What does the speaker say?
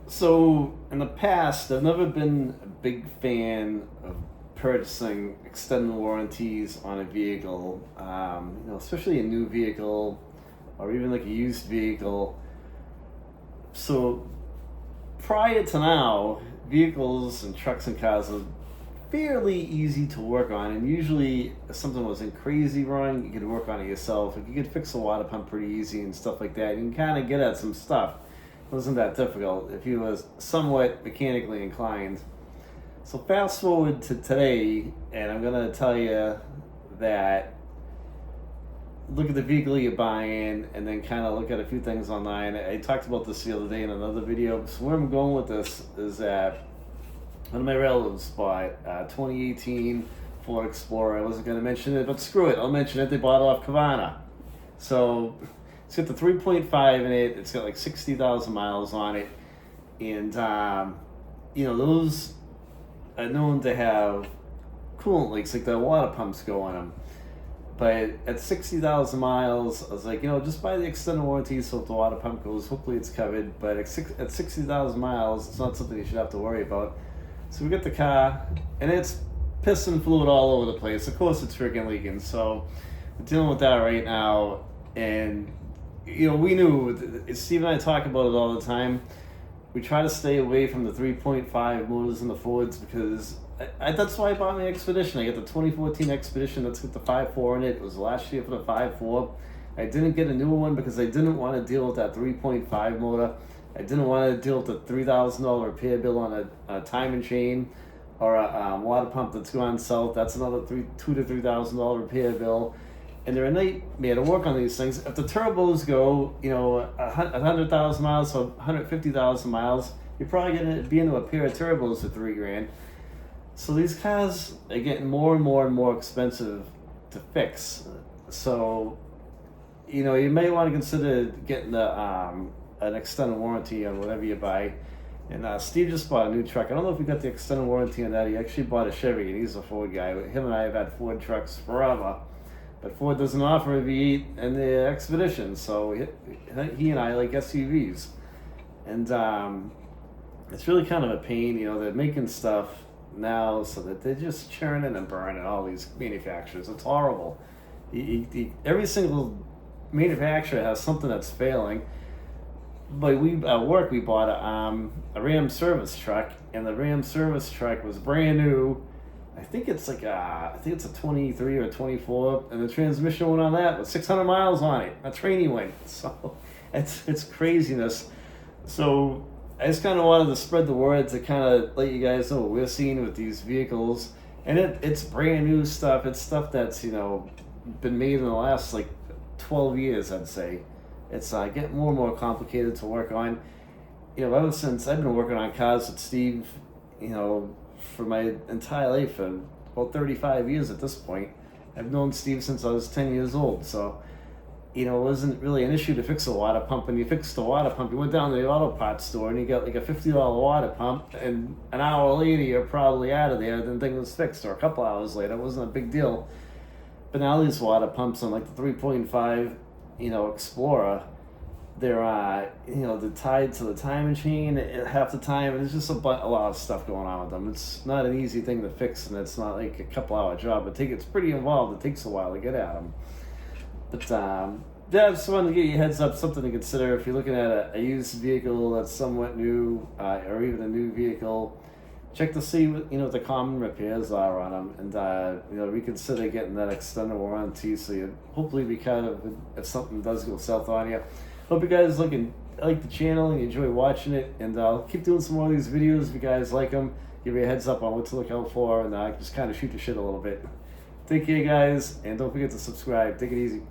So in the past, I've never been a big fan of purchasing extended warranties on a vehicle. Especially a new vehicle or even like a used vehicle. So prior to now, vehicles and trucks and cars are fairly easy to work on, and usually if something wasn't crazy wrong, you could work on it yourself. Like you could fix a water pump pretty easy and stuff like that. You can kind of get at some stuff. It wasn't that difficult if you was somewhat mechanically inclined. So fast forward to today, and I'm gonna tell you that look at the vehicle you're buying, and then kind of look at a few things online. I talked about this the other day in another video. So where I'm going with this is that one of my relatives bought a 2018 Ford Explorer. I wasn't going to mention it, but screw it. I'll mention it. They bought it off Kavana. So it's got the 3.5 in it. It's got like 60,000 miles on it. And, those are known to have coolant leaks, like the water pumps go on them. But at 60,000 miles, I was like, just buy the extended warranty, so if the water pump goes, hopefully it's covered. But at 60,000 miles, it's not something you should have to worry about. So we get the car, and it's pissing fluid all over the place. Of course, it's freaking leaking. So we're dealing with that right now. And, we knew, Steve and I talk about it all the time. We try to stay away from the 3.5 motors in the Fords because that's why I bought my Expedition. I got the 2014 Expedition that's got the 5.4 in it. It was last year for the 5.4. I didn't get a newer one because I didn't want to deal with that 3.5 motor. I didn't want to deal with a $3,000 repair bill on a time and chain or a water pump that's gone south. That's another $2,000 to $3,000 repair bill. And they're a nightmare to work on these things. If the turbos go, 100,000 miles, so 150,000 miles, you're probably going to be into a pair of turbos for $3,000. So these cars are getting more and more and more expensive to fix. So, you may want to consider getting an extended warranty on whatever you buy. And Steve just bought a new truck. I don't know if we got the extended warranty on that. He actually bought a Chevy, and he's a Ford guy. Him and I have had Ford trucks forever. But Ford doesn't offer a V8 and the Expedition, so he and I like SUVs. And it's really kind of a pain. They're making stuff now so that they're just churning and burning all these manufacturers. It's horrible. Every single manufacturer has something that's failing. But at work we bought a Ram service truck, and the Ram service truck was brand new. I think it's a 23 or 24, and the transmission one on that was 600 miles on it. A training went, so it's craziness. So I just kind of wanted to spread the word to kind of let you guys know what we're seeing with these vehicles, and it's brand new stuff. It's stuff that's been made in the last 12 years, I'd say. It's getting more and more complicated to work on. Ever since I've been working on cars with Steve, for my entire life, for about 35 years at this point. I've known Steve since I was 10 years old. So, it wasn't really an issue to fix a water pump. When you fixed the water pump, you went down to the auto parts store and you got like a $50 water pump, and an hour later you're probably out of there, then the thing was fixed, or a couple hours later. It wasn't a big deal. But now these water pumps on the 3.5, Explorer, they're they're tied to the time machine half the time, and there's just a lot of stuff going on with them. It's not an easy thing to fix, and it's not like a couple hour job. It's pretty involved. It takes a while to get at them. But I just wanted to get you a heads up, something to consider if you're looking at a used vehicle that's somewhat new, or even a new vehicle. Check to see what the common repairs are on them, and reconsider getting that extended warranty, so you hopefully be kind of, if something does go south on you. Hope you guys like the channel and you enjoy watching it, and I'll keep doing some more of these videos if you guys like them. Give you a heads up on what to look out for, and just kind of shoot the shit a little bit. Take care, guys, and don't forget to subscribe. Take it easy.